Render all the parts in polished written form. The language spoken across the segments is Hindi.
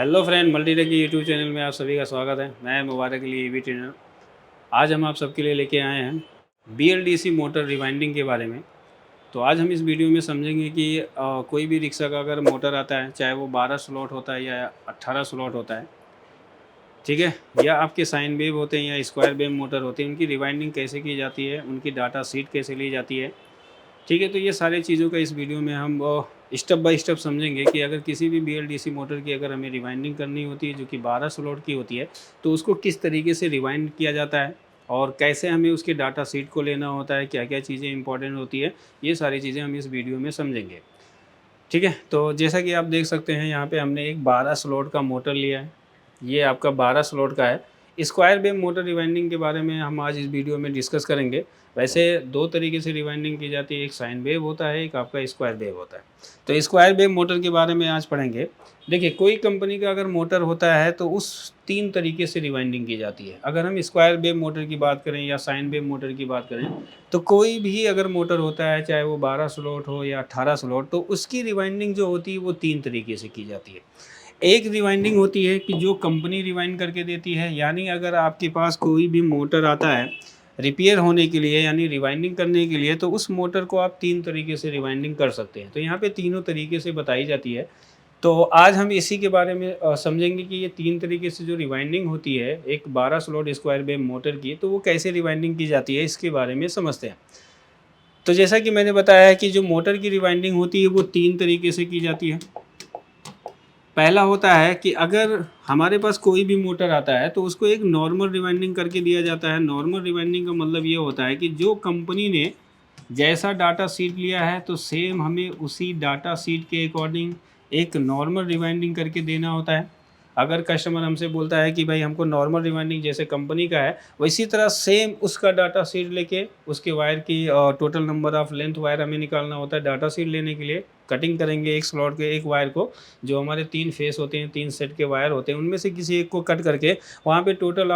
हेलो फ्रेंड, मल्टीटेक के यूट्यूब चैनल में आप सभी का स्वागत है। मैं मुबारक अली ईवी ट्रेनर। आज हम आप सबके लिए लेके आए हैं BLDC मोटर रिवाइंडिंग के बारे में। तो आज हम इस वीडियो में समझेंगे कि कोई भी रिक्शा का अगर मोटर आता है, चाहे वो 12 स्लॉट होता है या 18 स्लॉट होता है, ठीक है, या आपके साइन वेव होते हैं या स्क्वायर वेव मोटर होते हैं, उनकी रिवाइंडिंग कैसे की जाती है, उनकी डाटा सीट कैसे ली जाती है, ठीक है। तो ये सारी चीज़ों का इस वीडियो में हम स्टेप बाय स्टेप समझेंगे कि अगर किसी भी BLDC मोटर की अगर हमें रिवाइंडिंग करनी होती है जो कि 12 स्लॉट की होती है, तो उसको किस तरीके से रिवाइंड किया जाता है और कैसे हमें उसके डाटा सीट को लेना होता है, क्या क्या चीज़ें इंपॉर्टेंट होती है, ये सारी चीज़ें हम इस वीडियो में समझेंगे, ठीक है। तो जैसा कि आप देख सकते हैं, यहाँ पे हमने एक 12 स्लॉट का मोटर लिया है। ये आपका 12 स्लॉट का है। स्क्वायर वेव मोटर रिवाइंडिंग के बारे में हम आज इस वीडियो में डिस्कस करेंगे। वैसे दो तरीके से रिवाइंडिंग की जाती है, एक साइन वेव होता है, एक आपका स्क्वायर वेव होता है। तो स्क्वायर वेव मोटर के बारे में आज पढ़ेंगे। देखिए, कोई कंपनी का अगर मोटर होता है तो उस 3 तरीके से रिवाइंडिंग की जाती है। अगर हम स्क्वायर वेव मोटर की बात करें या साइन वेव मोटर की बात करें, तो कोई भी अगर मोटर होता है, चाहे वो 12 स्लॉट हो या 18 स्लॉट, तो उसकी रिवाइंडिंग जो होती है वो 3 तरीके से की जाती है। एक रिवाइंडिंग होती है कि जो कंपनी रिवाइंड करके देती है, यानी अगर आपके पास कोई भी मोटर आता है रिपेयर होने के लिए यानी रिवाइंडिंग करने के लिए, तो उस मोटर को आप 3 तरीके से रिवाइंडिंग कर सकते हैं। तो यहाँ पे तीनों तरीके से बताई जाती है। तो आज हम इसी के बारे में समझेंगे कि ये 3 तरीके से जो रिवाइंडिंग होती है एक 12 स्लॉट स्क्वायर वेव मोटर की, तो वो कैसे रिवाइंडिंग की जाती है, इसके बारे में समझते हैं। तो जैसा कि मैंने बताया है कि जो मोटर की रिवाइंडिंग होती है वो 3 तरीके से की जाती है। पहला होता है कि अगर हमारे पास कोई भी मोटर आता है तो उसको एक नॉर्मल रिवाइंडिंग करके दिया जाता है। नॉर्मल रिवाइंडिंग का मतलब ये होता है कि जो कंपनी ने जैसा डाटा सीट लिया है तो सेम हमें उसी डाटा सीट के अकॉर्डिंग एक नॉर्मल रिवाइंडिंग करके देना होता है। अगर कस्टमर हमसे बोलता है कि भाई हमको नॉर्मल रिवाइंडिंग जैसे कंपनी का है, वैसी तरह सेम उसका डाटा सीट लेके उसके वायर की total number of length wire हमें निकालना होता है। डाटा सीट लेने के लिए कटिंग करेंगे एक स्लॉट के एक वायर को, जो हमारे 3 फेस होते हैं, 3 सेट के वायर होते हैं, उनमें से किसी एक को कट करके वहाँ पे total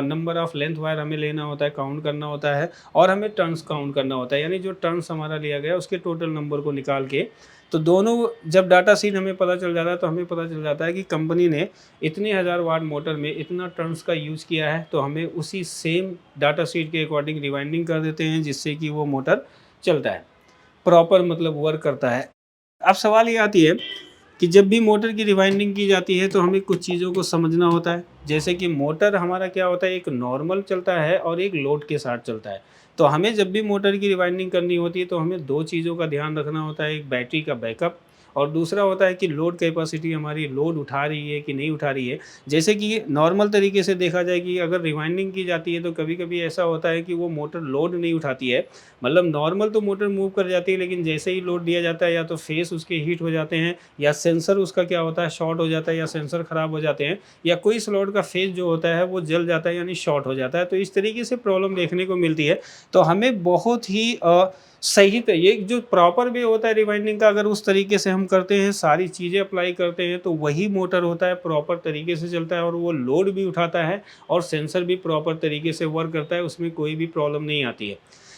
number of length wire हमें लेना होता है, काउंट करना होता है, और हमें टर्न्स काउंट करना होता है, यानी जो टर्न्स हमारा लिया गया उसके टोटल नंबर को निकाल के। तो दोनों जब डाटा सीट हमें पता चल जाता है तो हमें पता चल जाता है कि कंपनी ने इतने हज़ार वाट मोटर में इतना टर्न्स का यूज़ किया है, तो हमें उसी सेम डाटा सीट के अकॉर्डिंग रिवाइंडिंग कर देते हैं, जिससे कि वो मोटर चलता है, प्रॉपर मतलब वर्क करता है। अब सवाल ये आती है कि जब भी मोटर की रिवाइंडिंग की जाती है तो हमें कुछ चीज़ों को समझना होता है। जैसे कि मोटर हमारा क्या होता है, एक नॉर्मल चलता है और एक लोड के साथ चलता है। तो हमें जब भी मोटर की रिवाइंडिंग करनी होती है तो हमें 2 चीज़ों का ध्यान रखना होता है, एक बैटरी का बैकअप और दूसरा होता है कि लोड कैपेसिटी हमारी लोड उठा रही है कि नहीं उठा रही है। जैसे कि नॉर्मल तरीके से देखा जाए कि अगर रिवाइंडिंग की जाती है तो कभी-कभी ऐसा होता है कि वो मोटर लोड नहीं उठाती है। मतलब नॉर्मल तो मोटर मूव कर जाती है, लेकिन जैसे ही लोड दिया जाता है या तो फेस उसके हीट हो जाते हैं, या सेंसर उसका क्या होता है, शॉर्ट हो जाता है, या सेंसर ख़राब हो जाते हैं, या कोई स्लॉट का फेस जो होता है वो जल जाता है यानी शॉर्ट हो जाता है। तो इस तरीके से प्रॉब्लम देखने को मिलती है। तो हमें बहुत ही सही ये जो प्रॉपर वे होता है रिवाइंडिंग का, अगर उस तरीके से हम करते हैं, सारी चीज़ें अप्लाई करते हैं, तो वही मोटर होता है प्रॉपर तरीके से चलता है और वो लोड भी उठाता है और सेंसर भी प्रॉपर तरीके से वर्क करता है, उसमें कोई भी प्रॉब्लम नहीं आती है।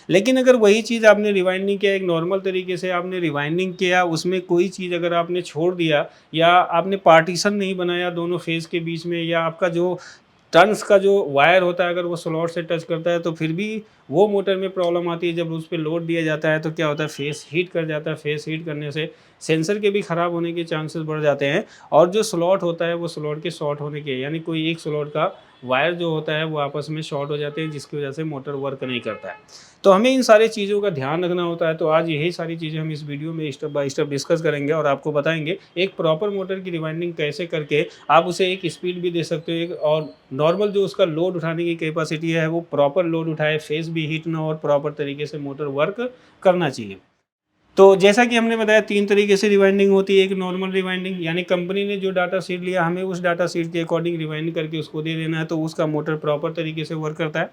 लेकिन अगर वही चीज़ आपने रिवाइंड नहीं किया, एक नॉर्मल तरीके से आपने रिवाइंडिंग किया, उसमें कोई चीज़ अगर आपने छोड़ दिया या आपने पार्टीशन नहीं बनाया दोनों फेस के बीच में, या आपका जो टर्न्स का जो वायर होता है अगर वो स्लॉट से टच करता है, तो फिर भी वो मोटर में प्रॉब्लम आती है। जब उस पे लोड दिया जाता है तो क्या होता है, फेस हीट कर जाता है। फेस हीट करने से सेंसर के भी ख़राब होने के चांसेस बढ़ जाते हैं, और जो स्लॉट होता है वो स्लॉट के शॉर्ट होने के, यानी कोई एक स्लॉट का वायर जो होता है वो आपस में शॉर्ट हो जाते हैं, जिसकी वजह से मोटर वर्क नहीं करता है। तो हमें इन सारी चीज़ों का ध्यान रखना होता है। तो आज यही सारी चीज़ें हम इस वीडियो में स्टेप बाय स्टेप डिस्कस करेंगे और आपको बताएंगे एक प्रॉपर मोटर की रिवाइंडिंग कैसे करके आप उसे एक स्पीड भी दे सकते हो, और नॉर्मल जो उसका लोड उठाने की कैपेसिटी है वो प्रॉपर लोड उठाए, फेस भी हीट ना हो और प्रॉपर तरीके से मोटर वर्क करना चाहिए। तो जैसा कि हमने बताया 3 तरीके से रिवाइंडिंग होती है। एक नॉर्मल रिवाइंडिंग, यानी कंपनी ने जो डाटा सीट लिया हमें उस डाटा सीट के अकॉर्डिंग रिवाइंड करके उसको दे देना है, तो उसका मोटर प्रॉपर तरीके से वर्क करता है।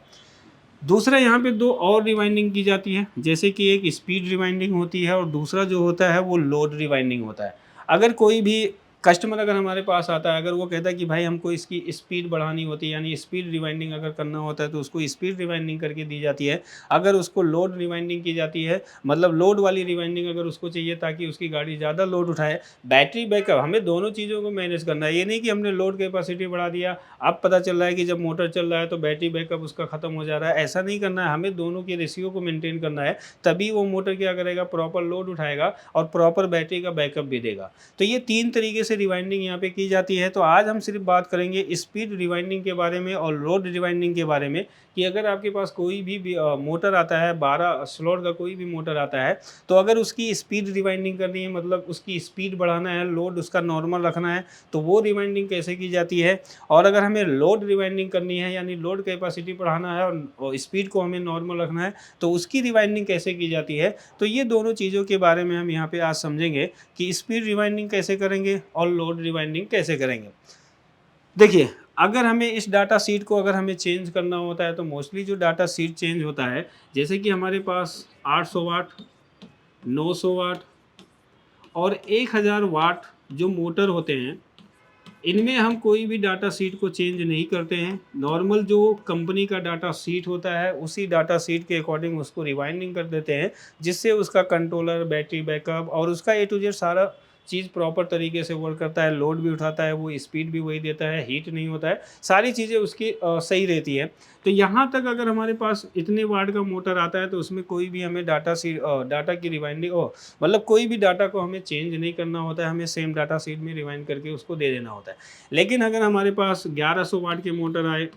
दूसरा, यहाँ पे 2 और रिवाइंडिंग की जाती है, जैसे कि एक स्पीड रिवाइंडिंग होती है और दूसरा जो होता है वो लोड रिवाइंडिंग होता है। अगर कोई भी कस्टमर अगर हमारे पास आता है, अगर वो कहता है कि भाई हमको इसकी स्पीड बढ़ानी होती है, यानी स्पीड रिवाइंडिंग अगर करना होता है तो उसको स्पीड रिवाइंडिंग करके दी जाती है। अगर उसको लोड रिवाइंडिंग की जाती है, मतलब लोड वाली रिवाइंडिंग अगर उसको चाहिए ताकि उसकी गाड़ी ज़्यादा लोड उठाए, बैटरी बैकअप, हमें दोनों चीज़ों को मैनेज करना है। ये नहीं कि हमने लोड कैपेसिटी बढ़ा दिया, अब पता चल रहा है कि जब मोटर चल रहा है तो बैटरी बैकअप उसका ख़त्म हो जा रहा है, ऐसा नहीं करना है। हमें दोनों के रेशियो को मेंटेन करना है, तभी वो मोटर क्या करेगा, प्रॉपर लोड उठाएगा और प्रॉपर बैटरी का बैकअप भी देगा। तो ये 3 तरीके से रिवाइंडिंग यहाँ पे की जाती है। तो आज हम सिर्फ बात करेंगे स्पीड रिवाइंडिंग के बारे में और लोड रिवाइंडिंग के बारे में, कि अगर आपके पास कोई भी मोटर आता है, 12 स्लॉट का कोई भी मोटर आता है, तो अगर उसकी स्पीड रिवाइंडिंग करनी है, मतलब उसकी स्पीड बढ़ाना है, लोड उसका नॉर्मल रखना है, तो वो रिवाइंडिंग कैसे की जाती है। और अगर हमें लोड रिवाइंडिंग करनी है, यानी लोड कैपेसिटी बढ़ाना है और स्पीड को हमें नॉर्मल रखना है, तो उसकी रिवाइंडिंग कैसे की जाती है। तो ये दोनों चीज़ों के बारे में हम यहाँ पे आज समझेंगे कि स्पीड रिवाइंडिंग कैसे करेंगे और लोड रिवाइंडिंग कैसे करेंगे। देखिए, अगर हमें इस डाटा शीट को अगर हमें चेंज करना होता है, तो मोस्टली जो डाटा शीट चेंज होता है, जैसे कि हमारे पास 800 वाट, 900 वाट और 1000 वाट जो मोटर होते हैं, इनमें हम कोई भी डाटा शीट को चेंज नहीं करते हैं। नॉर्मल जो कंपनी का डाटा शीट होता है, उसी डाटा शीट के अकॉर्डिंग उसको रिवाइंडिंग कर देते हैं, जिससे उसका कंट्रोलर, बैटरी बैकअप और उसका ए टू जेड सारा चीज़ प्रॉपर तरीके से वर्क करता है। लोड भी उठाता है, वो स्पीड भी वही देता है, हीट नहीं होता है, सारी चीज़ें उसकी सही रहती है। तो यहाँ तक अगर हमारे पास इतने वाट का मोटर आता है, तो उसमें कोई भी हमें डाटा की रिवाइंडिंग मतलब कोई भी डाटा को हमें चेंज नहीं करना होता है, हमें सेम डाटा शीट में रिवाइंड करके उसको दे देना होता है। लेकिन अगर हमारे पास 1100 वाट के मोटर आए,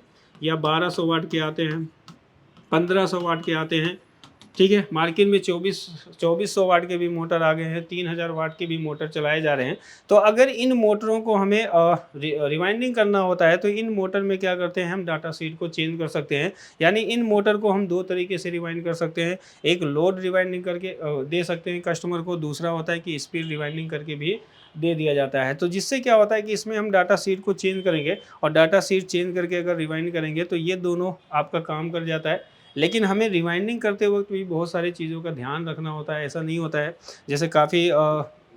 या 1200 वाट के आते हैं, 1500 वाट के आते हैं, ठीक है, मार्केट में 2400 वाट के भी मोटर आ गए हैं, 3000 वाट के भी मोटर चलाए जा रहे हैं। तो अगर इन मोटरों को हमें रिवाइंडिंग करना होता है, तो इन मोटर में क्या करते हैं, हम डाटा शीट को चेंज कर सकते हैं। यानी इन मोटर को हम 2 तरीके से रिवाइंड कर सकते हैं। एक लोड रिवाइंडिंग करके दे सकते हैं कस्टमर को, दूसरा होता है कि स्पीड रिवाइंडिंग करके भी दे दिया जाता है। तो जिससे क्या होता है कि इसमें हम डाटा शीट को चेंज करेंगे और डाटा शीट चेंज करके अगर रिवाइंड करेंगे, तो ये दोनों आपका काम कर जाता है। लेकिन हमें रिवाइंडिंग करते वक्त भी बहुत सारी चीज़ों का ध्यान रखना होता है। ऐसा नहीं होता है, जैसे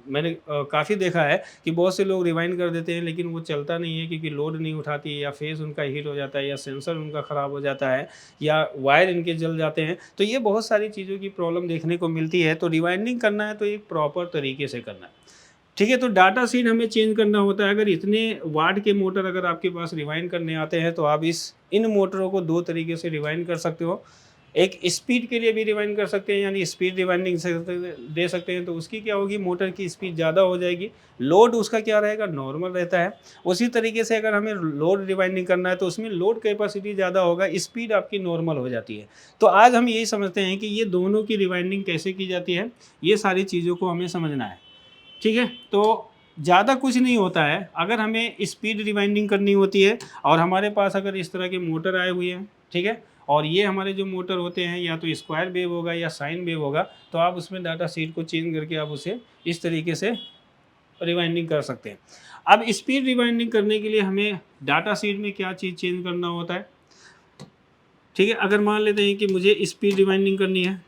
मैंने काफ़ी देखा है कि बहुत से लोग रिवाइंड कर देते हैं, लेकिन वो चलता नहीं है, क्योंकि लोड नहीं उठाती है, या फेस उनका हीट हो जाता है, या सेंसर उनका ख़राब हो जाता है, या वायर इनके जल जाते हैं। तो ये बहुत सारी चीज़ों की प्रॉब्लम देखने को मिलती है। तो रिवाइंडिंग करना है तो एक प्रॉपर तरीके से करना है, ठीक है। तो डाटा शीट हमें चेंज करना होता है। अगर इतने वाट के मोटर अगर आपके पास रिवाइंड करने आते हैं, तो आप इन मोटरों को 2 तरीके से रिवाइंड कर सकते हो। एक स्पीड के लिए भी रिवाइंड कर सकते हैं, यानी स्पीड रिवाइंडिंग से दे सकते हैं, तो उसकी क्या होगी, मोटर की स्पीड ज़्यादा हो जाएगी, लोड उसका क्या रहेगा, नॉर्मल रहता है। उसी तरीके से अगर हमें लोड रिवाइंडिंग करना है, तो उसमें लोड कैपेसिटी ज़्यादा होगा, स्पीड आपकी नॉर्मल हो जाती है। तो आज हम यही समझते हैं कि ये दोनों की रिवाइंडिंग कैसे की जाती है, ये सारी चीज़ों को हमें समझना है, ठीक है। तो ज़्यादा कुछ नहीं होता है। अगर हमें स्पीड रिवाइंडिंग करनी होती है और हमारे पास अगर इस तरह के मोटर आए हुए हैं, ठीक है, और ये हमारे जो मोटर होते हैं, या तो स्क्वायर वेव होगा या साइन वेव होगा, तो आप उसमें डाटा शीट को चेंज करके आप उसे इस तरीके से रिवाइंडिंग कर सकते हैं। अब स्पीड रिवाइंडिंग करने के लिए हमें डाटा शीट में क्या चीज़ चेंज करना होता है, ठीक है। अगर मान लेते हैं कि मुझे स्पीड रिवाइंडिंग करनी है,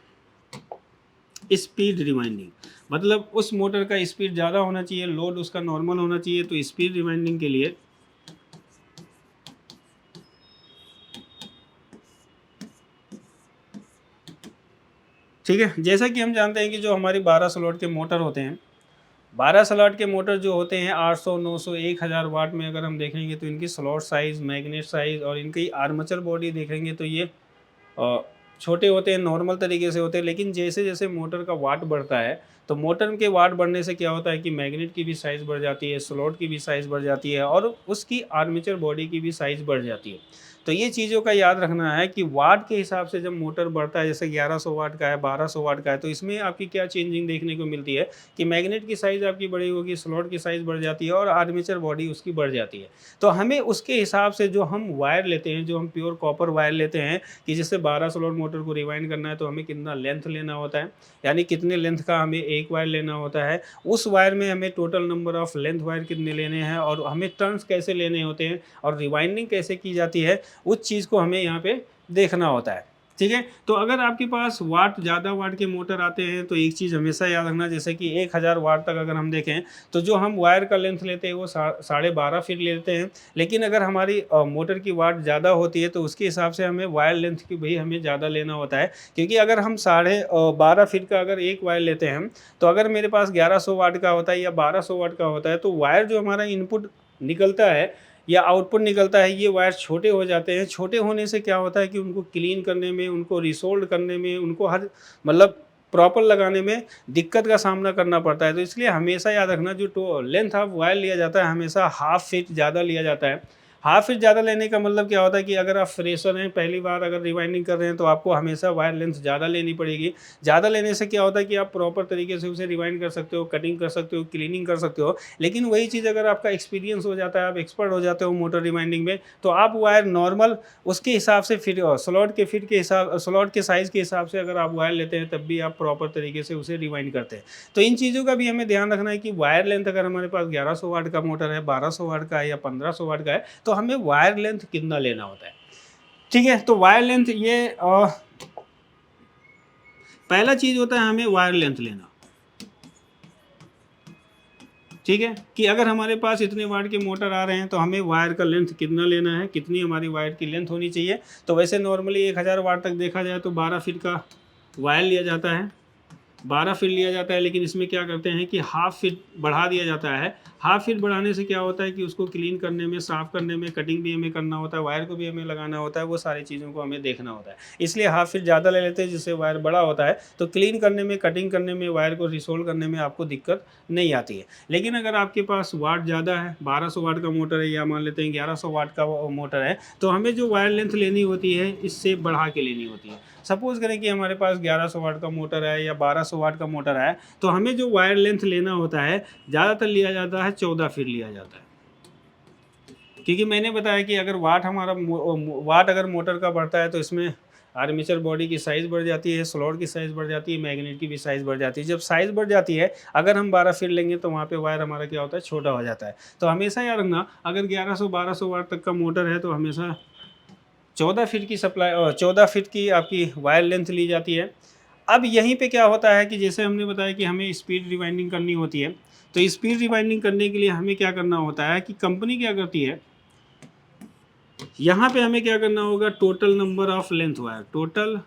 स्पीड रिवाइंडिंग मतलब उस मोटर का स्पीड ज़्यादा होना चाहिए, लोड उसका नॉर्मल होना चाहिए। तो स्पीड रिवाइंडिंग के लिए ठीक है, जैसा कि हम जानते हैं कि जो हमारे 12 स्लॉट के मोटर होते हैं, 12 स्लॉट के मोटर जो होते हैं 800, 900, 1000 वाट में अगर हम देखेंगे, तो इनकी स्लॉट साइज़, मैग्नेट साइज़ और इनकी आर्मेचर बॉडी देखेंगे, तो ये छोटे होते हैं, नॉर्मल तरीके से होते हैं। लेकिन जैसे जैसे मोटर का वाट बढ़ता है, तो मोटर के वाट बढ़ने से क्या होता है कि मैग्नेट की भी साइज़ बढ़ जाती है, स्लॉट की भी साइज़ बढ़ जाती है, और उसकी आर्मेचर बॉडी की भी साइज़ बढ़ जाती है। तो ये चीज़ों का याद रखना है कि वाट के हिसाब से जब मोटर बढ़ता है, जैसे 1100 वाट का है, 1200 वाट का है, तो इसमें आपकी क्या चेंजिंग देखने को मिलती है कि मैग्नेट की साइज़ आपकी बड़ी होगी, स्लॉट की साइज़ बढ़ जाती है और आर्मेचर बॉडी उसकी बढ़ जाती है। तो हमें उसके हिसाब से जो हम वायर लेते हैं, जो हम प्योर कॉपर वायर लेते हैं, कि जैसे 12 स्लॉट मोटर को रिवाइंड करना है, तो हमें कितना लेंथ लेना होता है, यानी कितने लेंथ का हमें एक वायर लेना होता है। उस वायर में हमें total number of length wire कितने लेने हैं, और हमें टर्न्स कैसे लेने होते हैं, और रिवाइंडिंग कैसे की जाती है, उस चीज़ को हमें यहाँ पे देखना होता है, ठीक है। तो अगर आपके पास वाट ज़्यादा वाट के मोटर आते हैं तो एक चीज़ हमेशा याद रखना, जैसे कि 1000 वाट तक अगर हम देखें तो जो हम वायर का लेंथ लेते हैं वो 12.5 फीट लेते हैं। लेकिन अगर हमारी मोटर की वाट ज़्यादा होती है तो उसके हिसाब से हमें वायर लेंथ की भी हमें ज़्यादा लेना होता है, क्योंकि अगर हम 12.5 फीट का अगर एक वायर लेते हैं तो अगर मेरे पास 1100 वाट का होता है या 1200 वाट का होता है तो वायर जो हमारा इनपुट निकलता है या आउटपुट निकलता है, ये वायर छोटे हो जाते हैं। छोटे होने से क्या होता है कि उनको क्लीन करने में, उनको रिसोल्ड करने में, उनको हर मतलब प्रॉपर लगाने में दिक्कत का सामना करना पड़ता है। तो इसलिए हमेशा याद रखना, जो लेंथ ऑफ वायर लिया जाता है हमेशा हाफ फीट ज़्यादा लिया जाता है। हाफ फीट ज़्यादा लेने का मतलब क्या होता है कि अगर आप फ्रेशर हैं, पहली बार अगर रिवाइंडिंग कर रहे हैं तो आपको हमेशा वायर लेंथ ज़्यादा लेनी पड़ेगी। ज़्यादा लेने से क्या होता है कि आप प्रॉपर तरीके से उसे रिवाइंड कर सकते हो, कटिंग कर सकते हो, क्लीनिंग कर सकते हो। लेकिन वही चीज़ अगर आपका एक्सपीरियंस हो जाता है, आप एक्सपर्ट हो जाते हो मोटर रिवाइंडिंग में, तो आप वायर नॉर्मल उसके हिसाब से फिट, फिट के हिसाब, स्लॉट के साइज़ के हिसाब से अगर आप वायर लेते हैं तब भी आप प्रॉपर तरीके से उसे रिवाइंड करते हैं। तो इन चीज़ों का भी हमें ध्यान रखना है कि वायर लेंथ अगर हमारे पास 1100 वाट का मोटर है, 1200 वाट का है या 1500 वाट का है तो हमें वायर लेंथ कितना लेना होता है। ठीक है, तो वायर लेंथ ये पहला चीज़ होता है हमें वायर लेंथ लेना। ठीक है, कि अगर हमारे पास इतने वाट के मोटर आ रहे हैं तो हमें वायर का लेंथ कितना लेना है, कितनी हमारी वायर की लेंथ होनी चाहिए। तो वैसे नॉर्मली 1000 वाट तक देखा जाए तो 12 फीट का वायर लिया जाता है, 12 फीट लिया जाता है। लेकिन इसमें क्या करते हैं कि हाफ फीट बढ़ा दिया जाता है। हाफ फीट बढ़ाने से क्या होता है कि उसको क्लीन करने में, साफ़ करने में, कटिंग भी हमें करना होता है, वायर को भी हमें लगाना होता है, वो सारी चीज़ों को हमें देखना होता है। इसलिए हाफ फीट ज़्यादा ले लेते हैं, जिससे वायर बड़ा होता है तो क्लीन करने में, कटिंग करने में, वायर को रिसोल्व करने में आपको दिक्कत नहीं आती है। लेकिन अगर आपके पास वाट ज़्यादा है, 1200 वाट का मोटर है या मान लेते हैं 1100 वाट का मोटर है, तो हमें जो वायर लेंथ लेनी होती है इससे बढ़ा के लेनी होती है। सपोज़ करें कि हमारे पास 1100 वाट का मोटर है या 1200 वाट का मोटर है, तो हमें जो वायर लेंथ लेना होता है ज़्यादातर लिया जाता है 14 फीट लिया जाता है। क्योंकि मैंने बताया कि अगर वाट हमारा वाट अगर मोटर का बढ़ता है तो इसमें आर्मेचर बॉडी की साइज़ बढ़ जाती है, स्लॉट की साइज़ बढ़ जाती है, मैग्नेट की भी साइज़ बढ़ जाती है। जब साइज़ बढ़ जाती है, अगर हम 12 फीट लेंगे तो वहाँ पे वायर हमारा क्या होता है, छोटा हो जाता है। तो हमेशा याद रखना, अगर 1100-1200 वाट तक का मोटर है तो हमेशा 14 फीट की 14 फीट की आपकी वायर लेंथ ली जाती है। अब यहीं पे क्या होता है कि जैसे हमने बताया कि हमें स्पीड रिवाइंडिंग करनी होती है, तो स्पीड रिवाइंडिंग करने के लिए हमें क्या करना होता है कि कंपनी क्या करती है, यहाँ पे हमें क्या करना होगा, total number of length wire, total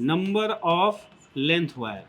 number of length wire.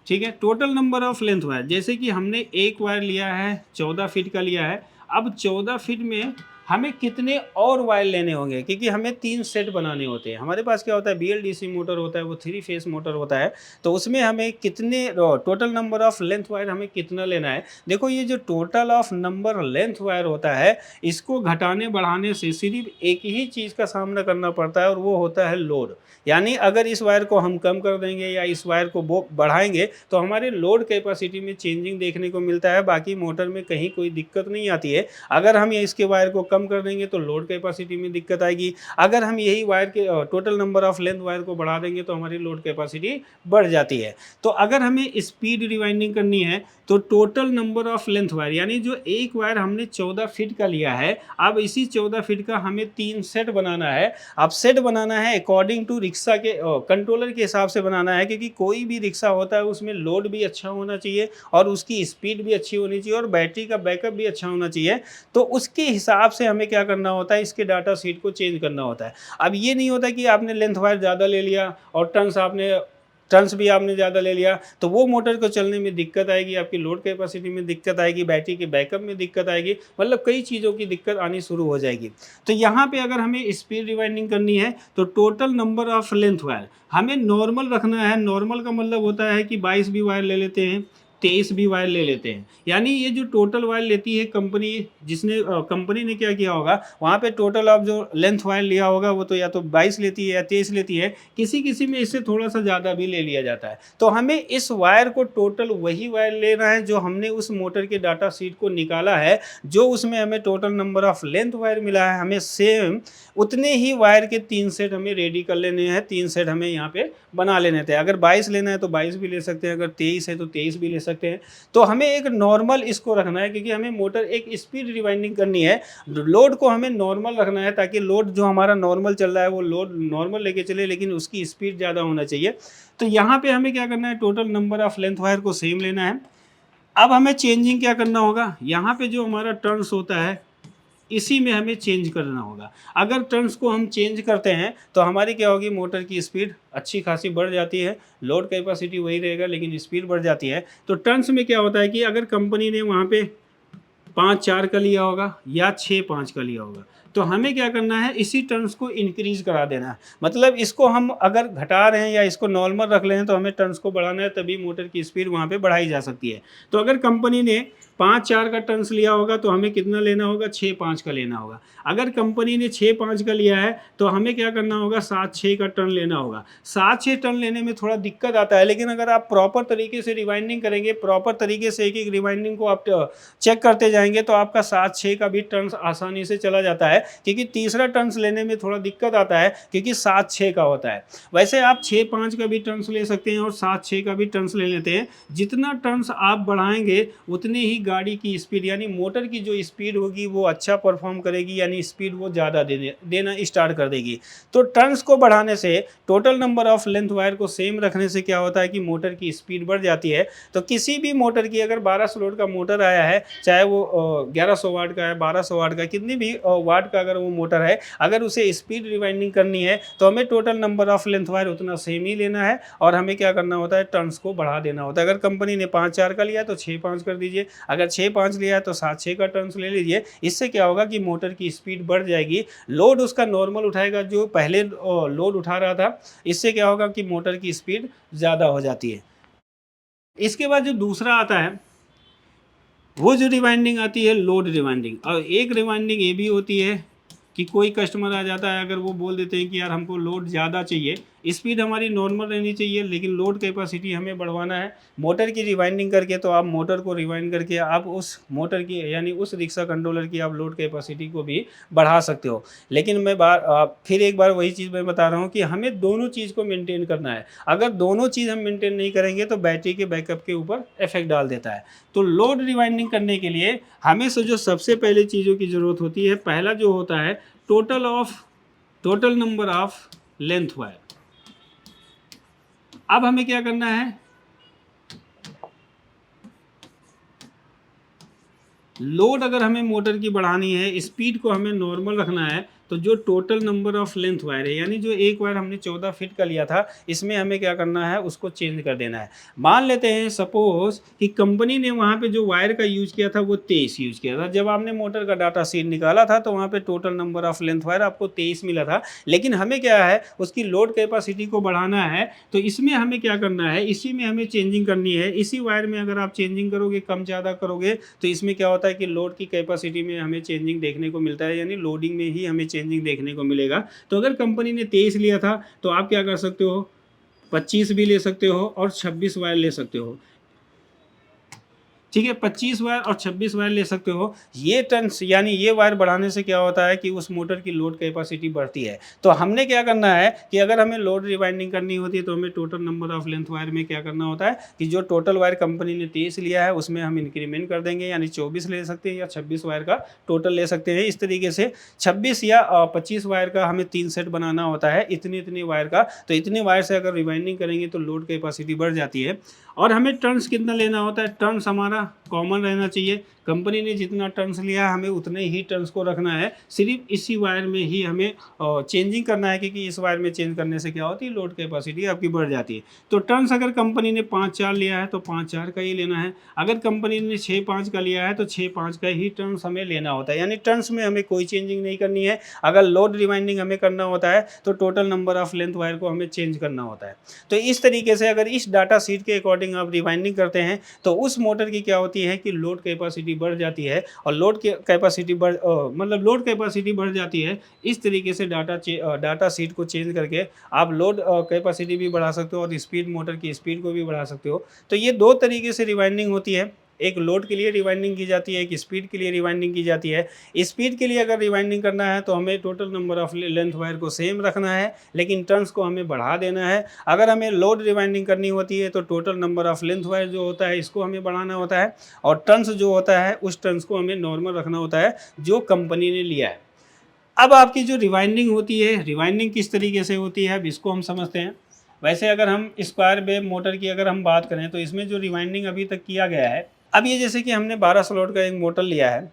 ठीक है, total number of length wire, जैसे कि हमने एक वायर लिया है 14 फीट का लिया है। अब 14 फीट में हमें कितने और वायर लेने होंगे, क्योंकि हमें 3 सेट बनाने होते हैं। हमारे पास क्या होता है, बीएलडीसी मोटर होता है, वो 3 फेस मोटर होता है। तो उसमें हमें कितने total number of length wire हमें कितना लेना है। देखो, ये जो total of number length wire होता है, इसको घटाने बढ़ाने से सिर्फ एक ही चीज़ का सामना करना पड़ता है और वो होता है लोड। यानी अगर इस वायर को हम कम कर देंगे या इस वायर को बढ़ाएंगे तो हमारे लोड कैपेसिटी में चेंजिंग देखने को मिलता है, बाकी मोटर में कहीं कोई दिक्कत नहीं आती है। अगर हम ये इसके वायर को कम कर देंगे तो लोड कैपेसिटी में दिक्कत आएगी। अगर हम यही वायर के total number of length wire को बढ़ा देंगे तो हमारी लोड कैपेसिटी बढ़ जाती है। तो अगर हमें स्पीड रिवाइंडिंग करनी है तो total number of length wire, यानी जो एक वायर हमने 14 फीट का लिया है, अब इसी 14 फीट का हमें 3 सेट बनाना है। अब सेट बनाना है अकॉर्डिंग टू रिक्शा के कंट्रोलर के हिसाब से बनाना है, क्योंकि कोई भी रिक्शा होता है उसमें लोड भी अच्छा होना चाहिए और उसकी स्पीड भी अच्छी होनी चाहिए और बैटरी का बैकअप भी अच्छा होना चाहिए। तो उसके हिसाब से हमें क्या करना होता है, इसके डाटा शीट को चेंज करना होता है। अब ये नहीं होता कि आपने लेंथ वायर ज़्यादा ले लिया और टर्न्स भी आपने ज़्यादा ले लिया तो वो मोटर को चलने में दिक्कत आएगी, आपकी लोड कैपेसिटी में दिक्कत आएगी, बैटरी के बैकअप में दिक्कत आएगी, मतलब कई चीज़ों की दिक्कत आनी शुरू हो जाएगी। तो यहाँ पे अगर हमें स्पीड रिवाइंडिंग करनी है तो total number of length wire हमें नॉर्मल रखना है। नॉर्मल का मतलब होता है कि 22 भी वायर ले लेते हैं, 23 भी वायर ले लेते हैं। यानी ये जो टोटल वायर लेती है कंपनी, कंपनी ने क्या किया होगा, वहाँ पे टोटल ऑफ जो लेंथ वायर लिया होगा वो तो या तो 22 लेती है या 23 लेती है, किसी किसी में इससे थोड़ा सा ज़्यादा भी ले लिया जाता है। तो हमें इस वायर को टोटल वही वायर लेना है जो हमने उस मोटर के डाटा शीट को निकाला है, जो उसमें हमें total number of length wire मिला है, हमें सेम उतने ही वायर के 3 सेट हमें रेडी कर लेने हैं, 3 सेट हमें यहाँ पे बना लेने थे। अगर 22 लेना है तो 22 भी ले सकते हैं, अगर 23 है तो 23 भी ले सकते हैं। सकते हैं। तो हमें एक नॉर्मल इसको रखना है, क्योंकि हमें मोटर एक स्पीड रिवाइंडिंग करनी है, लोड को हमें नॉर्मल रखना है, ताकि लोड जो हमारा नॉर्मल चल रहा है वो लोड नॉर्मल लेके चले, लेकिन उसकी स्पीड ज़्यादा होना चाहिए। तो यहाँ पे हमें क्या करना है, total number of length wire को सेम लेना है। अब हमें चेंजिंग क्या करना होगा, यहाँ पे जो हमारा टर्न्स होता है इसी में हमें चेंज करना होगा। अगर टर्न्स को हम चेंज करते हैं तो हमारी क्या होगी, मोटर की स्पीड अच्छी खासी बढ़ जाती है, लोड कैपेसिटी वही रहेगा लेकिन स्पीड बढ़ जाती है। तो टर्न्स में क्या होता है कि अगर कंपनी ने वहाँ पे 5-4 का लिया होगा या 6-5 का लिया होगा, तो हमें क्या करना है, इसी टर्न्स को इंक्रीज करा देना है। मतलब इसको हम अगर घटा रहे हैं या इसको नॉर्मल रख रहे हैं तो हमें टर्न्स को बढ़ाना है, तभी मोटर की स्पीड वहाँ पे बढ़ाई जा सकती है। तो अगर कंपनी ने 5-4 का टर्न्स लिया होगा तो हमें कितना लेना होगा, 6-5 का लेना होगा। अगर कंपनी ने 6-5 का लिया है तो हमें क्या करना होगा, 7-6 का टर्न लेना होगा। 7-6 टर्न लेने में थोड़ा दिक्कत आता है, लेकिन अगर आप प्रॉपर तरीके से रिवाइंडिंग करेंगे, प्रॉपर तरीके से एक एक रिवाइंडिंग को आप चेक करते जाएंगे, तो आपका 7-6 का भी टर्न्स आसानी से चला जाता है। क्योंकि तीसरा टर्न्स लेने में थोड़ा दिक्कत आता है, क्योंकि 7-6 का होता है। वैसे आप 6-5 का भी टर्न्स ले सकते हैं और 7-6 का भी टर्न्स ले लेते हैं। जितना टर्न्स आप बढ़ाएंगे उतनी ही गाड़ी की स्पीड यानी मोटर की जो स्पीड होगी वो अच्छा परफॉर्म करेगी, यानी स्पीड वो ज़्यादा देना स्टार्ट कर देगी। तो टर्न्स को बढ़ाने से, total number of length wire को सेम रखने से क्या होता है कि मोटर की स्पीड बढ़ जाती है। तो किसी भी मोटर की, अगर 1200 लोड का मोटर आया है, चाहे वो 1100 वाट का है, 1200 वाट का, कितनी भी वाट का अगर वो मोटर है, अगर उसे स्पीड रिवाइंडिंग करनी है तो हमें total number of length wire उतना सेम ही लेना है, और हमें क्या करना होता है, टर्न्स को बढ़ा देना होता है। अगर कंपनी ने 5-4 का लिया तो 6-5 कर दीजिए, अगर 6-5 लिया है तो 7-6 का टर्न्स ले लीजिए। इससे क्या होगा कि मोटर की स्पीड बढ़ जाएगी, लोड उसका नॉर्मल उठाएगा जो पहले लोड उठा रहा था। इससे क्या होगा कि मोटर की स्पीड ज़्यादा हो जाती है। इसके बाद जो दूसरा आता है, वो जो रिवाइंडिंग आती है, लोड रिवाइंडिंग। और एक रिवाइंडिंग ये भी होती है कि कोई कस्टमर आ जाता है, अगर वो बोल देते हैं कि यार हमको लोड ज़्यादा चाहिए, स्पीड हमारी नॉर्मल रहनी चाहिए लेकिन लोड कैपेसिटी हमें बढ़वाना है मोटर की रिवाइंडिंग करके, तो आप मोटर को रिवाइंड करके आप उस मोटर की यानी उस रिक्शा कंट्रोलर की आप लोड कैपेसिटी को भी बढ़ा सकते हो। लेकिन मैं फिर एक बार वही चीज़ मैं बता रहा हूँ कि हमें दोनों चीज़ को मेंटेन करना है। अगर दोनों चीज़ हम मेंटेन नहीं करेंगे तो बैटरी के बैकअप के ऊपर इफेक्ट डाल देता है। तो लोड रिवाइंडिंग करने के लिए हमें से जो सबसे पहले चीज़ों की ज़रूरत होती है, पहला जो होता है total number of length wire. अब हमें क्या करना है, लोड अगर हमें मोटर की बढ़ानी है, स्पीड को हमें नॉर्मल रखना है, तो जो total number of length wire है, यानी जो एक वायर हमने 14 फीट का लिया था, इसमें हमें क्या करना है, उसको चेंज कर देना है। मान लेते हैं सपोज कि कंपनी ने वहाँ पे जो वायर का यूज किया था वो 23 यूज किया था। जब आपने मोटर का डाटा शीट निकाला था तो वहाँ पे total number of length wire आपको 23 मिला था। लेकिन हमें क्या है, उसकी लोड कैपेसिटी को बढ़ाना है, तो इसमें हमें क्या करना है, इसी में हमें चेंजिंग करनी है। इसी वायर में अगर आप चेंजिंग करोगे, कम ज़्यादा करोगे, तो इसमें क्या होता है कि लोड की कैपेसिटी में हमें चेंजिंग देखने को मिलता है, यानी लोडिंग में ही हमें चेंजिंग देखने को मिलेगा। तो अगर कंपनी ने 23 लिया था तो आप क्या कर सकते हो, 25 भी ले सकते हो और 26 वायर ले सकते हो। ठीक है, 25 वायर और 26 वायर ले सकते हो। ये टर्न्स यानी ये वायर बढ़ाने से क्या होता है कि उस मोटर की लोड कैपेसिटी बढ़ती है। तो हमने क्या करना है कि अगर हमें लोड रिवाइंडिंग करनी होती है तो हमें total number of length wire में क्या करना होता है कि जो टोटल वायर कंपनी ने 23 लिया है उसमें हम इंक्रीमेंट कर देंगे, यानी 24 ले सकते हैं या 26 वायर का टोटल ले सकते हैं। इस तरीके से 26 या 25 वायर का हमें 3 सेट बनाना होता है, इतनी वायर का। तो इतने वायर से अगर रिवाइंडिंग करेंगे तो लोड कैपेसिटी बढ़ जाती है। और हमें टर्न्स कितना लेना होता है, टर्न्स हमारा कॉमन रहना चाहिए। कंपनी ने जितना टर्न्स लिया है हमें उतने ही टर्न्स को रखना है, सिर्फ इसी वायर में ही हमें चेंजिंग करना है, क्योंकि इस वायर में चेंज करने से क्या होती है, लोड कैपेसिटी आपकी बढ़ जाती है। तो टर्न्स अगर कंपनी ने 5-4 लिया है तो 5-4 का ही लेना है। अगर कंपनी ने 6-5 का लिया है तो 6-5 का ही टर्न्स हमें लेना होता है, यानी टर्न्स में हमें कोई चेंजिंग नहीं करनी है। अगर लोड रिवाइंडिंग हमें करना होता है तो total number of length wire को हमें चेंज करना होता है। तो इस तरीके से अगर इस डाटा शीट के अकॉर्डिंग आप रिवाइंडिंग करते हैं तो उस मोटर की क्या होती है कि लोड कैपेसिटी बढ़ जाती है, और लोड कैपेसिटी लोड कैपेसिटी बढ़ जाती है। इस तरीके से डाटा शीट को चेंज करके आप लोड कैपेसिटी भी बढ़ा सकते हो और स्पीड, मोटर की स्पीड को भी बढ़ा सकते हो। तो ये दो तरीके से रिवाइंडिंग होती है। एक लोड के लिए रिवाइंडिंग की जाती है, एक स्पीड के लिए रिवाइंडिंग की जाती है। स्पीड के लिए अगर रिवाइंडिंग करना है तो हमें total number of length wire को सेम रखना है, लेकिन टर्न्स को हमें बढ़ा देना है। अगर हमें लोड रिवाइंडिंग करनी होती है तो total number of length wire जो होता है इसको हमें बढ़ाना होता है, और टर्न्स जो होता है उस टर्न्स को हमें नॉर्मल रखना होता है जो कंपनी ने लिया है। अब आपकी जो रिवाइंडिंग होती है, रिवाइंडिंग किस तरीके से होती है अब इसको हम समझते हैं। वैसे अगर हम स्क्वायर वेव मोटर की अगर हम बात करें तो इसमें जो रिवाइंडिंग अभी तक किया गया है, अब ये जैसे कि हमने 12 स्लॉट का एक मोटर लिया है,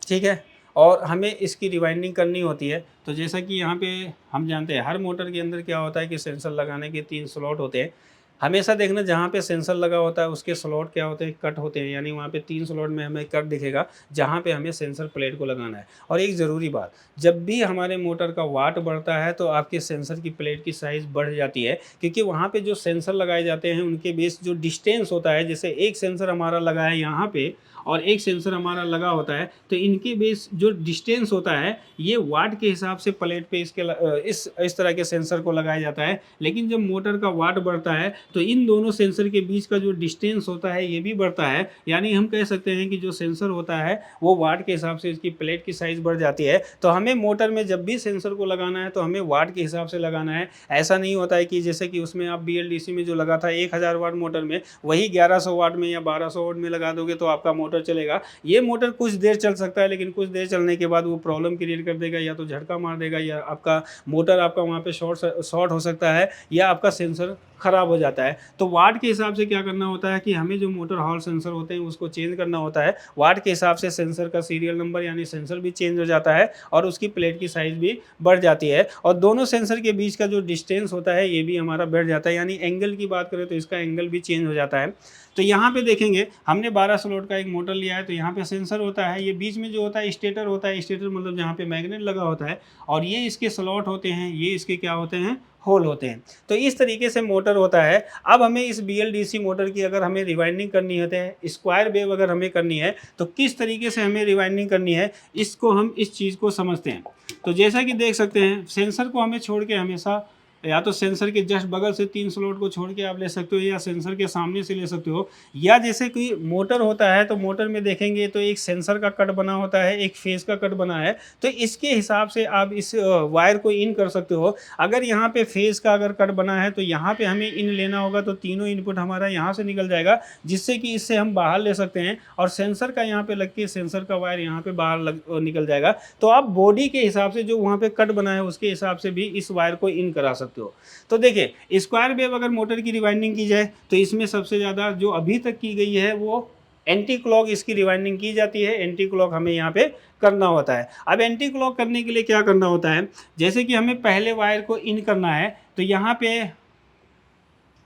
ठीक है, और हमें इसकी रिवाइंडिंग करनी होती है। तो जैसा कि यहाँ पे हम जानते हैं हर मोटर के अंदर क्या होता है कि सेंसर लगाने के 3 स्लॉट होते हैं। हमेशा देखना जहाँ पे सेंसर लगा होता है उसके स्लॉट क्या होते हैं, कट होते हैं, यानी वहाँ पे 3 स्लॉट में हमें कट दिखेगा जहाँ पे हमें सेंसर प्लेट को लगाना है। और एक ज़रूरी बात, जब भी हमारे मोटर का वाट बढ़ता है तो आपके सेंसर की प्लेट की साइज़ बढ़ जाती है, क्योंकि वहाँ पे जो सेंसर लगाए जाते हैं उनके बीच जो डिस्टेंस होता है, जैसे एक सेंसर हमारा लगा है यहाँ पे और एक सेंसर हमारा लगा होता है, तो इनके बीच जो डिस्टेंस होता है ये वाट के हिसाब से प्लेट पे इस तरह के सेंसर को लगाया जाता है। लेकिन जब मोटर का वाट बढ़ता है तो इन दोनों सेंसर के बीच का जो डिस्टेंस होता है ये भी बढ़ता है, यानी हम कह सकते हैं कि जो सेंसर होता है वो वाट के हिसाब से इसकी प्लेट की साइज़ बढ़ जाती है। तो हमें मोटर में जब भी सेंसर को लगाना है तो हमें वाट के हिसाब से लगाना है। ऐसा नहीं होता है कि जैसे कि उसमें आप BLDC में जो लगा था 1000 वाट मोटर में, वही 1100 वाट में या 1200 वाट में लगा दोगे तो आपका मोटर चलेगा। ये मोटर कुछ देर चल सकता है, लेकिन कुछ देर चलने के बाद वो प्रॉब्लम क्रिएट कर देगा, या तो झटका मार देगा, या आपका मोटर आपका वहाँ पे शॉर्ट हो सकता है, या आपका सेंसर ख़राब हो जाता है। तो वाट के हिसाब से क्या करना होता है कि हमें जो मोटर हॉल सेंसर होते हैं उसको चेंज करना होता है। वाट के हिसाब से सेंसर का सीरियल नंबर यानी सेंसर भी चेंज हो जाता है और उसकी प्लेट की साइज़ भी बढ़ जाती है, और दोनों सेंसर के बीच का जो डिस्टेंस होता है ये भी हमारा बढ़ जाता है, यानी एंगल की बात करें तो इसका एंगल भी चेंज हो जाता है। तो यहाँ पे देखेंगे हमने 12 स्लॉट का एक मोटर लिया है, तो यहाँ पे सेंसर होता है, ये बीच में जो होता है स्टेटर होता है, स्टेटर मतलब जहाँ पे मैग्नेट लगा होता है, और ये इसके स्लॉट होते हैं, ये इसके क्या होते हैं, होल होते हैं। तो इस तरीके से मोटर होता है। अब हमें इस BLDC मोटर की अगर हमें रिवाइंडिंग करनी होती है, स्क्वायर वेव अगर हमें करनी है, तो किस तरीके से हमें रिवाइंडिंग करनी है इसको हम इस चीज़ को समझते हैं। तो जैसा कि देख सकते हैं सेंसर को हमें छोड़ के हमेशा, या तो सेंसर के जस्ट बगल से 3 स्लॉट को छोड़ के आप ले सकते हो, या सेंसर के सामने से ले सकते हो, या जैसे कोई मोटर होता है तो मोटर में देखेंगे तो एक सेंसर का कट बना होता है, एक फेस का कट बना है, तो इसके हिसाब से आप इस वायर को इन कर सकते हो। अगर यहाँ पे फेस का अगर कट बना है तो यहाँ पे हमें इन लेना होगा, तो तीनों इनपुट हमारा यहाँ से निकल जाएगा, जिससे कि इससे हम बाहर ले सकते हैं, और सेंसर का यहाँ पे लग के सेंसर का वायर यहाँ पे बाहर निकल जाएगा। तो आप बॉडी के हिसाब से जो वहाँ पे कट बना है उसके हिसाब से भी इस वायर को इन करा सकते हो। तो देखिए स्क्वायर वेव अगर मोटर की रिवाइंडिंग की जाए तो इसमें सबसे ज़्यादा जो अभी तक की गई है वो एंटी क्लॉक इसकी रिवाइंडिंग की जाती है। एंटी क्लॉक हमें यहाँ पे करना होता है। अब एंटी क्लॉक करने के लिए क्या करना होता है, जैसे कि हमें पहले वायर को इन करना है, तो यहाँ पे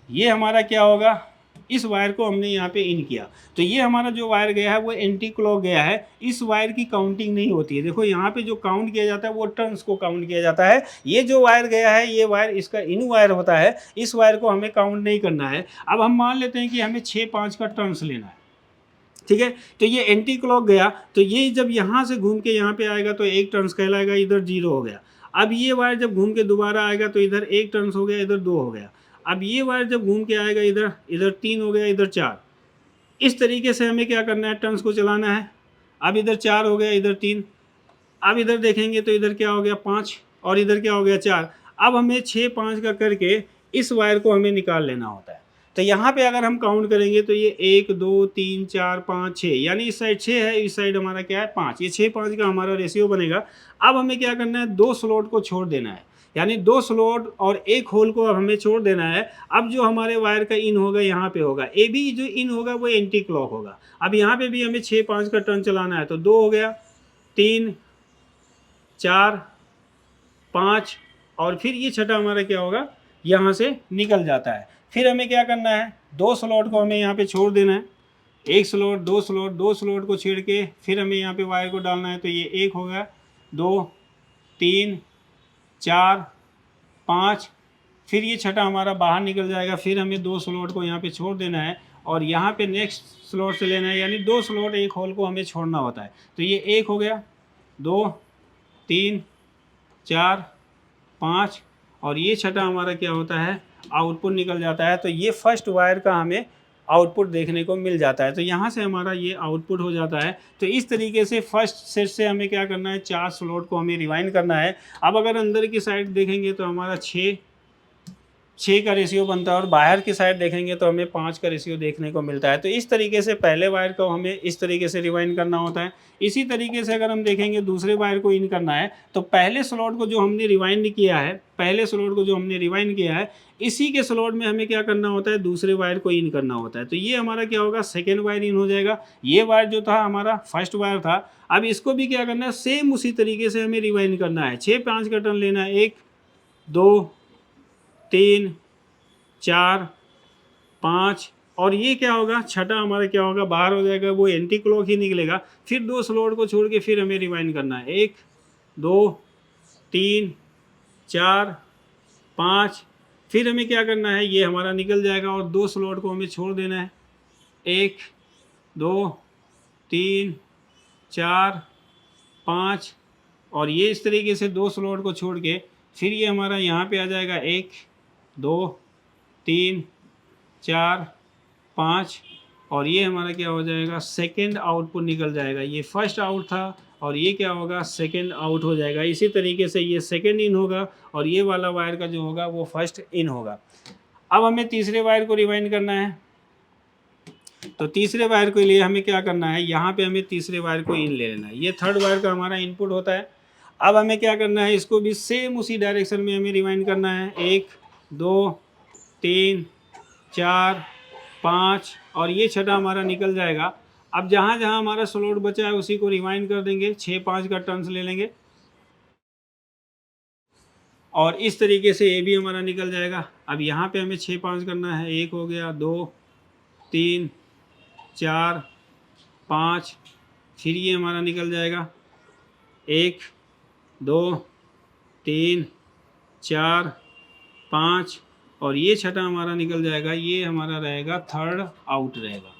ये हमारा क्या होगा, इस वायर को हमने यहाँ पे इन किया, तो ये हमारा जो वायर गया है वो एंटी क्लॉक गया है। इस वायर की काउंटिंग नहीं होती है। देखो यहाँ पे जो काउंट किया जाता है वो टर्न्स को काउंट किया जाता है। ये जो वायर गया है ये वायर इसका इन वायर होता है, इस वायर को हमें काउंट नहीं करना है। अब हम मान लेते हैं कि हमें 6-5 का टर्न्स लेना है, ठीक है, तो ये एंटी क्लॉक गया, तो ये जब यहाँ से घूम के यहाँ पे आएगा तो एक टर्न्स कहलाएगा, इधर 0 हो गया। अब ये वायर जब घूम के दोबारा आएगा तो इधर 1 टर्न्स हो गया, इधर 2 हो गया। अब ये वायर जब घूम के आएगा इधर 3 हो गया, इधर 4। इस तरीके से हमें क्या करना है, टर्न्स को चलाना है। अब इधर 4 हो गया, इधर 3। अब इधर देखेंगे तो इधर क्या हो गया 5, और इधर क्या हो गया 4। अब हमें 6-5 का करके इस वायर को हमें निकाल लेना होता है। तो यहाँ पे अगर हम काउंट करेंगे तो ये 1 2 3 4 5 6, यानी इस साइड 6 है, इस साइड हमारा क्या है 5। ये 6-5 का हमारा रेशियो बनेगा। अब हमें क्या करना है, 2 स्लॉट को छोड़ देना है, यानी 2 स्लॉट और 1 होल को अब हमें छोड़ देना है। अब जो हमारे वायर का इन होगा यहाँ पे होगा, ए बी जो इन होगा वो एंटी क्लॉक होगा। अब यहाँ पे भी हमें 6-5 का टर्न चलाना है, तो 2 हो गया, 3 4 5, और फिर ये छठा हमारा क्या होगा, यहाँ से निकल जाता है। फिर हमें क्या करना है, 2 स्लॉट को हमें यहाँ पे छोड़ देना है, 1 स्लॉट 2 स्लॉट 2 स्लॉट को छेड़ के फिर हमें यहाँ पे वायर को डालना है। तो ये 1 हो गया, 2 3 4 5, फिर ये छठा हमारा बाहर निकल जाएगा। फिर हमें 2 स्लॉट को यहाँ पे छोड़ देना है और यहाँ पे नेक्स्ट स्लॉट से लेना है, यानी 2 स्लॉट 1 होल को हमें छोड़ना होता है। तो ये 1 हो गया, 2 3 4 5, और ये छठा हमारा क्या होता है, आउटपुट निकल जाता है। तो ये फर्स्ट वायर का हमें आउटपुट देखने को मिल जाता है। तो यहाँ से हमारा ये आउटपुट हो जाता है। तो इस तरीके से फर्स्ट सेट से हमें क्या करना है, 4 स्लॉट को हमें रिवाइंड करना है। अब अगर अंदर की साइड देखेंगे तो हमारा 6 का रेशियो बनता है और बाहर की साइड देखेंगे तो हमें 5 का रेशियो देखने को मिलता है। तो इस तरीके से पहले वायर को हमें इस तरीके से रिवाइंड करना होता है। इसी तरीके से अगर हम देखेंगे दूसरे वायर को इन करना है तो पहले स्लॉट को जो हमने रिवाइंड किया है, इसी के स्लॉट में हमें क्या करना होता है, दूसरे वायर को इन करना होता है। तो ये हमारा क्या होगा, सेकेंड वायर इन हो जाएगा। ये वायर जो था हमारा फर्स्ट वायर था, अब इसको भी क्या करना है, सेम उसी तरीके से हमें रिवाइंड करना है। 6-5 का टर्न लेना है, 1 2 3 4 5 और ये क्या होगा, छठा हमारा क्या होगा, बाहर हो जाएगा, वो एंटी क्लॉक ही निकलेगा। फिर 2 स्लॉट को छोड़ के फिर हमें रिवाइंड करना है, 1 2 3 4 5, फिर हमें क्या करना है, ये हमारा निकल जाएगा और 2 स्लॉट को हमें छोड़ देना है, 1 2 3 4 5 और ये इस तरीके से 2 स्लॉट को छोड़ के फिर ये हमारा यहाँ पे आ जाएगा, 1 2 3 4 5 और ये हमारा क्या हो जाएगा, सेकेंड आउटपुट निकल जाएगा। ये फर्स्ट आउट था और ये क्या होगा, सेकेंड आउट हो जाएगा। इसी तरीके से ये सेकेंड इन होगा और ये वाला वायर का जो होगा वो फर्स्ट इन होगा। अब हमें तीसरे वायर को रिवाइंड करना है। तो तीसरे वायर के लिए हमें क्या करना है, यहाँ पे हमें तीसरे वायर को इन ले लेना है। ये थर्ड वायर का हमारा इनपुट होता है। अब हमें क्या करना है, इसको भी सेम उसी डायरेक्शन में हमें रिवाइंड करना है, 1 2 3 4 5 और ये छठा हमारा निकल जाएगा। अब जहाँ जहाँ हमारा स्लॉट बचा है उसी को रिवाइंड कर देंगे, 6-5 का टर्न्स ले लेंगे और इस तरीके से ये भी हमारा निकल जाएगा। अब यहाँ पे हमें 6-5 करना है, 1 हो गया, 2 3 4 5, फिर ये हमारा निकल जाएगा, 1 2 3 4 5 और ये छठा हमारा निकल जाएगा। ये हमारा रहेगा थर्ड आउट रहेगा।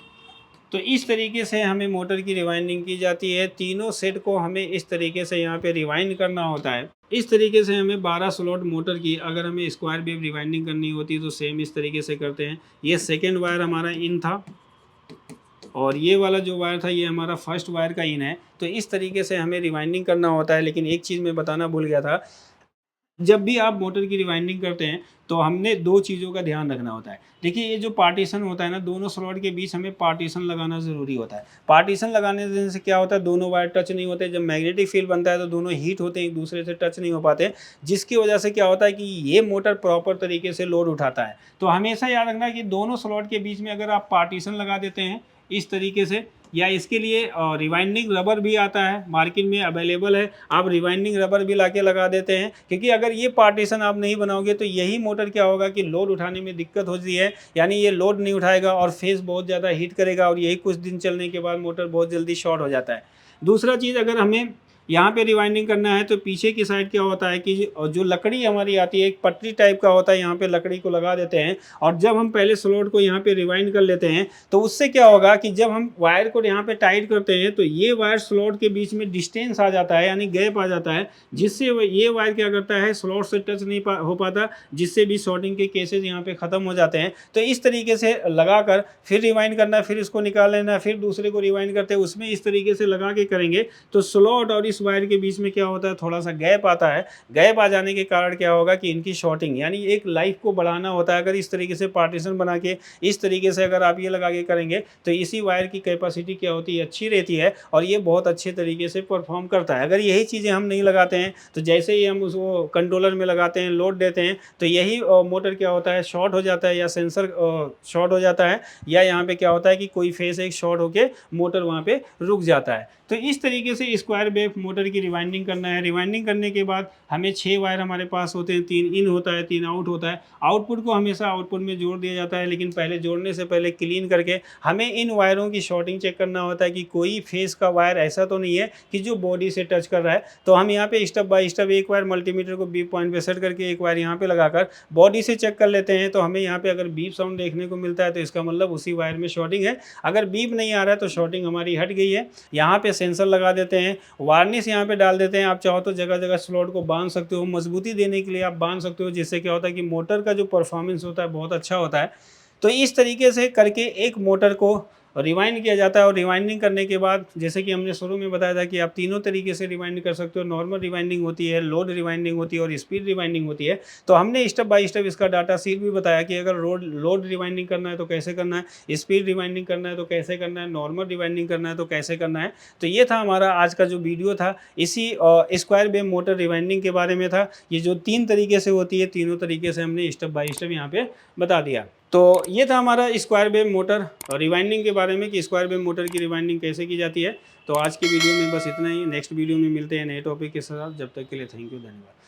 तो इस तरीके से हमें मोटर की रिवाइंडिंग की जाती है। तीनों सेट को हमें इस तरीके से यहाँ पे रिवाइंड करना होता है। इस तरीके से हमें 12 स्लॉट मोटर की अगर हमें स्क्वायर वेव रिवाइंडिंग करनी होती है तो सेम इस तरीके से करते हैं। ये सेकेंड वायर हमारा इन था और ये वाला जो वायर था ये हमारा फर्स्ट वायर का इन है। तो इस तरीके से हमें रिवाइंडिंग करना होता है। लेकिन एक चीज़ मैं बताना भूल गया था, जब भी आप मोटर की रिवाइंडिंग करते हैं तो हमने 2 चीज़ों का ध्यान रखना होता है। देखिए ये जो पार्टीशन होता है ना, दोनों स्लॉट के बीच हमें पार्टीशन लगाना ज़रूरी होता है। पार्टीशन लगाने से क्या होता है, दोनों वायर टच नहीं होते। जब मैग्नेटिक फील्ड बनता है तो दोनों हीट होते हैं, एक दूसरे से टच नहीं हो पाते, जिसकी वजह से क्या होता है कि ये मोटर प्रॉपर तरीके से लोड उठाता है। तो हमेशा याद रखना कि दोनों स्लॉट के बीच में अगर आप पार्टीशन लगा देते हैं इस तरीके से, या इसके लिए रिवाइंडिंग रबर भी आता है, मार्केट में अवेलेबल है, आप रिवाइंडिंग रबर भी लाके लगा देते हैं। क्योंकि अगर ये पार्टीशन आप नहीं बनाओगे तो यही मोटर क्या होगा कि लोड उठाने में दिक्कत होती है, यानी ये लोड नहीं उठाएगा और फेस बहुत ज़्यादा हीट करेगा और यही कुछ दिन चलने के बाद मोटर बहुत जल्दी शॉर्ट हो जाता है। दूसरा चीज़, अगर हमें यहाँ पे रिवाइंडिंग करना है तो पीछे की साइड क्या होता है कि जो लकड़ी हमारी आती है, एक पटरी टाइप का होता है, यहाँ पे लकड़ी को लगा देते हैं और जब हम पहले स्लॉट को यहाँ पे रिवाइंड कर लेते हैं तो उससे क्या होगा कि जब हम वायर को यहाँ पे टाइट करते हैं तो ये वायर स्लॉट के बीच में डिस्टेंस आ जाता है, यानी गैप आ जाता है, जिससे ये वायर क्या करता है, स्लॉट से टच नहीं हो पाता, जिससे भी शॉर्टिंग के केसेज यहाँ पे ख़त्म हो जाते हैं। तो इस तरीके से लगाकर फिर रिवाइंड करना, फिर इसको निकाल लेना, फिर दूसरे को रिवाइंड करते हैं, उसमें इस तरीके से लगा के करेंगे तो स्लॉट और इस वायर के बीच में क्या होता है, थोड़ा सा गैप आता है। गैप आ जाने के कारण क्या होगा कि इनकी शॉर्टिंग, यानी एक लाइफ को बढ़ाना होता है। अगर इस तरीके से पार्टीशन बना के इस तरीके से अगर आप ये लगा के करेंगे तो इसी वायर की कैपेसिटी क्या होती है, अच्छी रहती है और ये बहुत अच्छे तरीके से परफॉर्म करता है। अगर यही चीज़ें हम नहीं लगाते हैं तो जैसे ही हम उसको कंट्रोलर में लगाते हैं, लोड देते हैं, तो यही मोटर क्या होता है, शॉर्ट हो जाता है या सेंसर शॉर्ट हो जाता है, या यहाँ पे क्या होता है कि कोई फेस एक शॉर्ट होके मोटर वहाँ पे रुक जाता है। तो इस तरीके से स्क्वायर वेव मोटर की रिवाइंडिंग करना है। रिवाइंडिंग करने के बाद हमें 6 वायर हमारे पास होते हैं, 3 इन होता है, 3 आउट होता है। आउटपुट को हमेशा आउटपुट में जोड़ दिया जाता है, लेकिन पहले जोड़ने से पहले क्लीन करके हमें इन वायरों की शॉर्टिंग चेक करना होता है कि कोई फेस का वायर ऐसा तो नहीं है कि जो बॉडी से टच कर रहा है। तो हम यहाँ पे स्टेप बाय स्टेप एक वायर मल्टीमीटर को बीप पॉइंट पे सेट करके एक वायर यहाँ पे लगाकर बॉडी से चेक कर लेते हैं। तो हमें यहाँ पे अगर बीप साउंड देखने को मिलता है तो इसका मतलब उसी वायर में शॉर्टिंग है। अगर बीप नहीं आ रहा है तो शॉर्टिंग हमारी हट गई है। यहाँ पे सेंसर लगा देते हैं, वार्निश यहाँ पे डाल देते हैं। आप चाहो तो जगह जगह स्लॉट को बांध सकते हो, मजबूती देने के लिए आप बांध सकते हो, जिससे क्या होता है कि मोटर का जो परफॉर्मेंस होता है बहुत अच्छा होता है। तो इस तरीके से करके एक मोटर को रिवाइंड किया जाता है। और रिवाइंडिंग करने के बाद जैसे कि हमने शुरू में बताया था कि आप तीनों तरीके से रिवाइंड कर सकते हो। नॉर्मल रिवाइंडिंग होती है, लोड रिवाइंडिंग होती है और स्पीड रिवाइंडिंग होती है। तो हमने स्टेप बाय स्टेप इसका डाटा शीट भी बताया कि अगर लोड रिवाइंडिंग करना है तो कैसे करना है, स्पीड रिवाइंडिंग करना है तो कैसे करना है, नॉर्मल रिवाइंडिंग करना है तो कैसे करना है। तो ये था हमारा आज का जो वीडियो था, इसी स्क्वायर वेव मोटर रिवाइंडिंग के बारे में था। ये जो 3 तरीके से होती है, तीनों तरीके से हमने स्टेप बाय स्टेप यहाँ पे बता दिया। तो ये था हमारा स्क्वायर वेव मोटर रिवाइंडिंग के बारे में कि स्क्वायर वेव मोटर की रिवाइंडिंग कैसे की जाती है। तो आज की वीडियो में बस इतना ही। नेक्स्ट वीडियो में मिलते हैं नए टॉपिक के साथ। जब तक के लिए थैंक यू, धन्यवाद।